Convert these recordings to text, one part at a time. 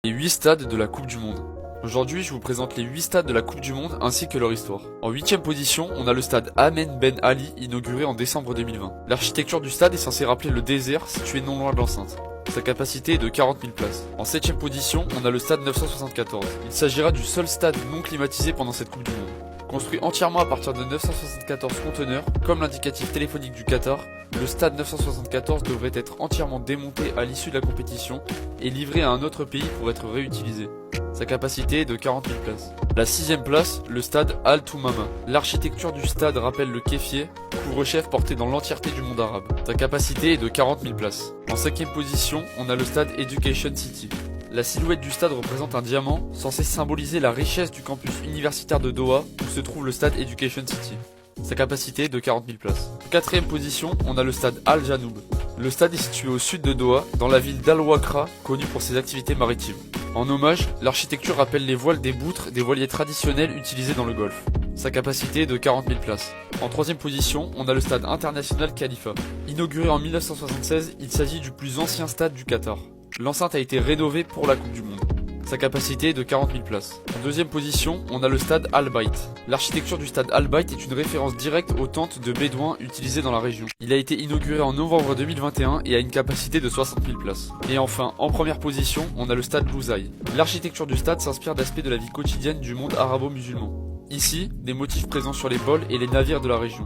Les 8 stades de la Coupe du Monde. Aujourd'hui, je vous présente les 8 stades de la Coupe du Monde ainsi que leur histoire. En 8ème position, on a le stade Ahmed Ben Ali, inauguré en décembre 2020. L'architecture du stade est censée rappeler le désert situé non loin de l'enceinte. Sa capacité est de 40 000 places. En 7ème position, on a le stade 974. Il s'agira du seul stade non climatisé pendant cette Coupe du Monde. Construit entièrement à partir de 974 conteneurs, comme l'indicatif téléphonique du Qatar, le stade 974 devrait être entièrement démonté à l'issue de la compétition et livré à un autre pays pour être réutilisé. Sa capacité est de 40 000 places. La 6ème place, le stade Al Toumama. L'architecture du stade rappelle le kéfier, couvre-chef porté dans l'entièreté du monde arabe. Sa capacité est de 40 000 places. En 5ème position, on a le stade Education City. La silhouette du stade représente un diamant, censé symboliser la richesse du campus universitaire de Doha, où se trouve le stade Education City. Sa capacité est de 40 000 places. En 4ème position, on a le stade Al Janoub. Le stade est situé au sud de Doha, dans la ville d'Al Wakra, connue pour ses activités maritimes. En hommage, l'architecture rappelle les voiles des boutres des voiliers traditionnels utilisés dans le Golfe. Sa capacité est de 40 000 places. En 3ème position, on a le stade international Khalifa. Inauguré en 1976, il s'agit du plus ancien stade du Qatar. L'enceinte a été rénovée pour la Coupe du Monde. Sa capacité est de 40 000 places. En 2ème position, on a le stade Al-Bayt. L'architecture du stade Al-Bayt est une référence directe aux tentes de bédouins utilisées dans la région. Il a été inauguré en novembre 2021 et a une capacité de 60 000 places. Et enfin, en première position, on a le stade Lusail. L'architecture du stade s'inspire d'aspects de la vie quotidienne du monde arabo-musulman. Ici, des motifs présents sur les bols et les navires de la région.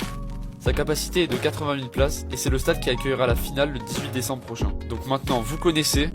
Sa capacité est de 80 000 places et c'est le stade qui accueillera la finale le 18 décembre prochain. Donc maintenant, vous connaissez.